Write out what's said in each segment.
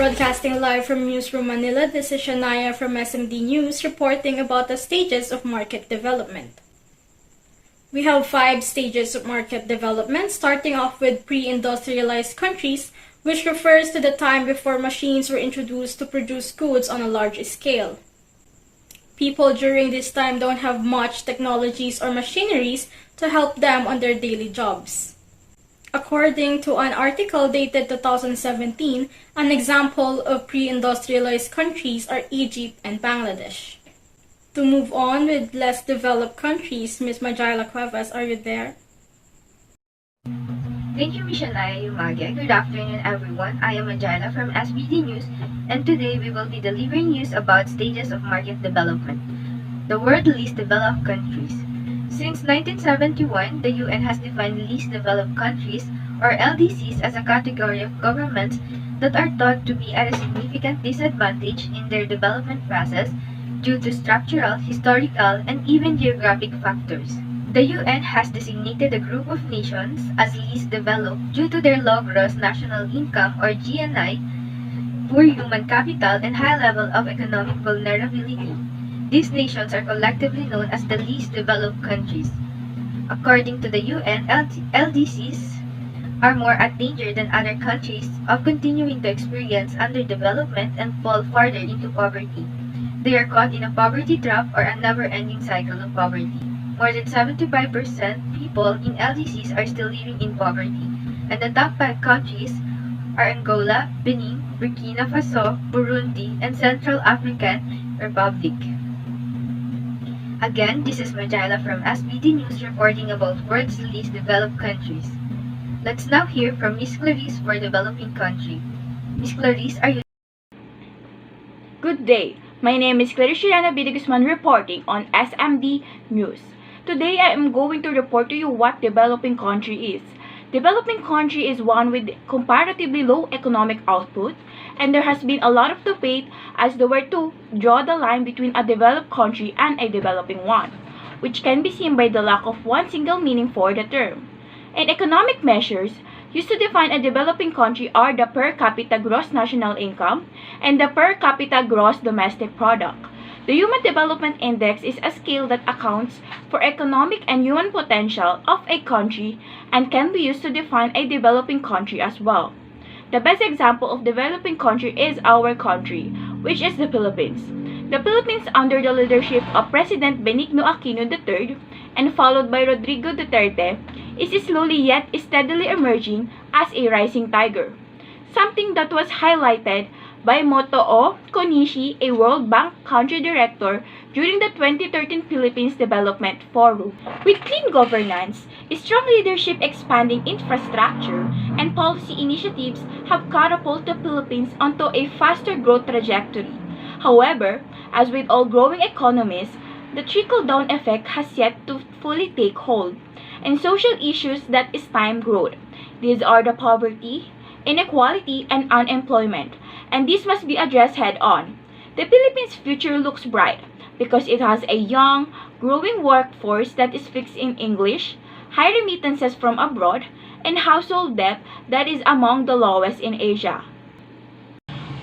Broadcasting live from Newsroom Manila, this is Shania from SMD News reporting about the stages of market development. We have 5 stages of market development, starting off with pre-industrialized countries, which refers to the time before machines were introduced to produce goods on a large scale. People during this time don't have much technologies or machineries to help them on their daily jobs. According to an article dated 2017, an example of pre-industrialized countries are Egypt and Bangladesh. To move on with less developed countries, Ms. MAJAILA CUEVAS, are you there? Thank you, Ms. Shania EUMAGUE. Good afternoon, everyone. I am MAJAILA from SBD News, and today we will be delivering news about stages of market development. The world least developed countries. Since 1971, the UN has defined least developed countries, or LDCs, as a category of governments that are thought to be at a significant disadvantage in their development process due to structural, historical, and even geographic factors. The UN has designated a group of nations as least developed due to their low gross national income, or GNI, poor human capital, and high level of economic vulnerability. These nations are collectively known as the least developed countries. According to the UN, LDCs are more at danger than other countries of continuing to experience underdevelopment and fall farther into poverty. They are caught in a poverty trap or a never-ending cycle of poverty. More than 75% people in LDCs are still living in poverty, and the top 5 countries are Angola, Benin, Burkina Faso, Burundi, and Central African Republic. Again, this is MAJAILA from SBD News reporting about world's least developed countries. Let's now hear from Ms. Clarise for developing country. Ms. Clarise, are you? Good day. My name is Juliana Guzman reporting on SMD News. Today I am going to report to you what developing country is. Developing country is one with comparatively low economic output, and there has been a lot of debate as to where to draw the line between a developed country and a developing one, which can be seen by the lack of one single meaning for the term. In economic measures, used to define a developing country are the per capita gross national income and the per capita gross domestic product. The Human Development Index is a scale that accounts for economic and human potential of a country and can be used to define a developing country as well. The best example of developing country is our country, which is the Philippines. The Philippines, under the leadership of President Benigno Aquino III and followed by Rodrigo Duterte, is slowly yet steadily emerging as a rising tiger, something that was highlighted by Motoo Konishi, a World Bank country director, during the 2013 Philippines Development Forum. With clean governance, strong leadership, expanding infrastructure, and policy initiatives have catapulted the Philippines onto a faster growth trajectory. However, as with all growing economies, the trickle-down effect has yet to fully take hold, and social issues that is time growth. These are the poverty, inequality, and unemployment, and this must be addressed head-on. The Philippines' future looks bright because it has a young, growing workforce that speaks in English, high remittances from abroad, and household debt that is among the lowest in Asia.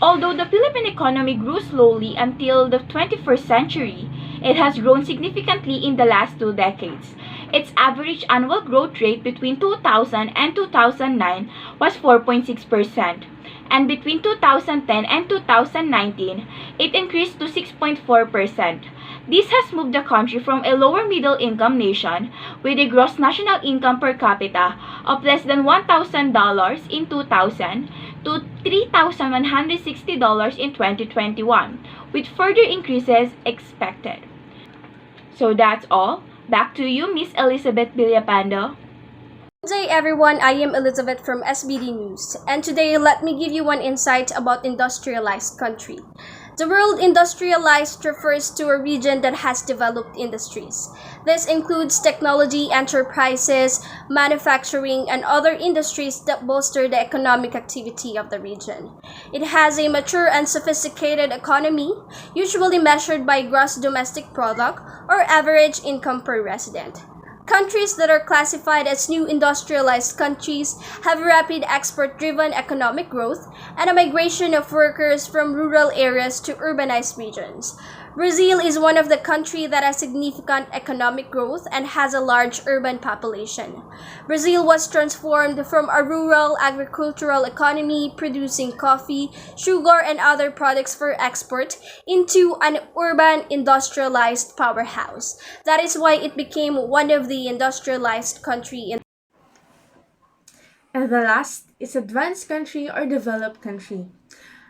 Although the Philippine economy grew slowly until the 21st century, it has grown significantly in the last 2 decades. Its average annual growth rate between 2000 and 2009 was 4.6%, and between 2010 and 2019, it increased to 6.4%. This has moved the country from a lower middle income nation with a gross national income per capita of less than $1,000 in 2000 to $3,160 in 2021, with further increases expected. So that's all. Back to you, Miss Elizabeth Villapando. Good day everyone, I am Elizabeth from SBD News, and today let me give you one insight about industrialized country. The word industrialized refers to a region that has developed industries. This includes technology enterprises, manufacturing, and other industries that bolster the economic activity of the region. It has a mature and sophisticated economy, usually measured by gross domestic product or average income per resident. Countries that are classified as new industrialized countries have rapid export-driven economic growth and a migration of workers from rural areas to urbanized regions. Brazil is one of the countries that has significant economic growth and has a large urban population. Brazil was transformed from a rural agricultural economy producing coffee, sugar, and other products for export into an urban industrialized powerhouse. That is why it became one of the industrialized countries. And the last is advanced country or developed country.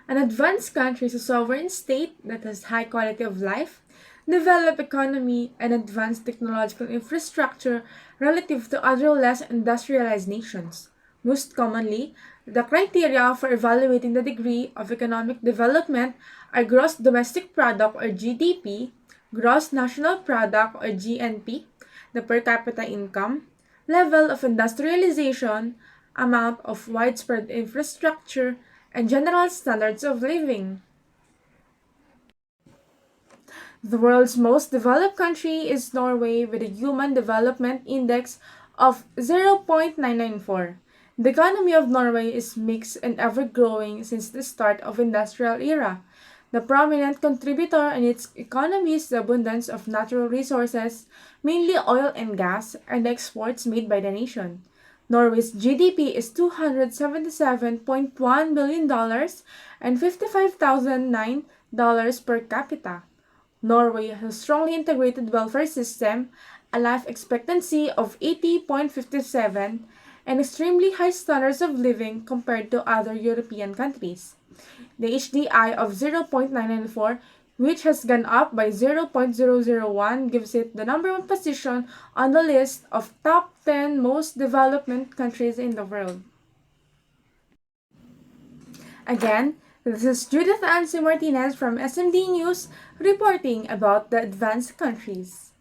An advanced country is a sovereign state that has high quality of life, developed economy, and advanced technological infrastructure relative to other less industrialized nations. Most commonly, the criteria for evaluating the degree of economic development are gross domestic product or GDP, gross national product or GNP, the per capita income, level of industrialization, amount of widespread infrastructure, and general standards of living. The world's most developed country is Norway with a Human Development Index of 0.994. The economy of Norway is mixed and ever-growing since the start of industrial era. The prominent contributor in its economy is the abundance of natural resources, mainly oil and gas, and the exports made by the nation. Norway's GDP is $277.1 billion and $55,009 per capita. Norway has a strongly integrated welfare system, a life expectancy of 80.57, and extremely high standards of living compared to other European countries. The HDI of 0.994, which has gone up by 0.001, gives it the number one position on the list of top 10 most developed countries in the world. Again, this is Judith and Martinez from SMD News reporting about the advanced countries.